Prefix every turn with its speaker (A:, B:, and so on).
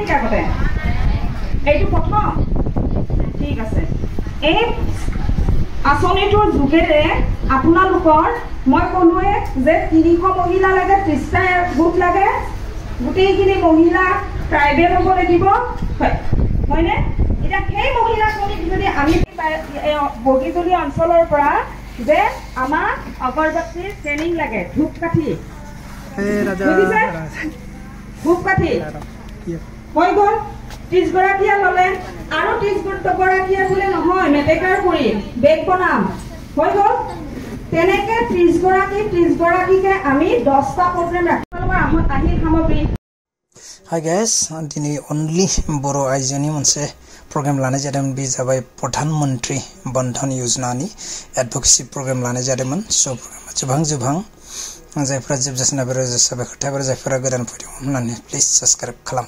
A: নেকি আগতে এইটো প্ৰথম ঠিক আছে এই আঁচনিটোৰ যোগেৰে আপোনালোকৰ মই ক'লোৱে যে 300 মহিলা লাগে 30টা গোট লাগে গোটেইখিনি মহিলা ট্ৰাইবেল হ'ব লাগিব হয়নে এটা সেই মহিলাখিনিক যদি আমি বগীজুলি অঞ্চলৰ পৰা যে আমাক অগৰবত্তিৰ ট্ৰেইনিং লাগে ধূপকাঠি ধূপকাঠি হৈ গ'ল 30 গৰাকীয়ে ল'লে আৰু 30 গৰাকীয়ে বোলে নহয় মেটেকাৰ কৰি বেগ বনাম হৈ গ'ল তেনেকে 30 গৰাকীকে আমি 10টা প্ৰগ্ৰাম ৰাখিব আহিল সামগ্ৰী
B: Hi guys, dini only boro aizoni monse program lane jadam bi jabai Pradhan Mantri Bandhan Yojana ni advocacy program lane jadaman so program jubang jaifra jib jasna bero jasabe khotha bero jaifra godan photo nani please subscribe khalam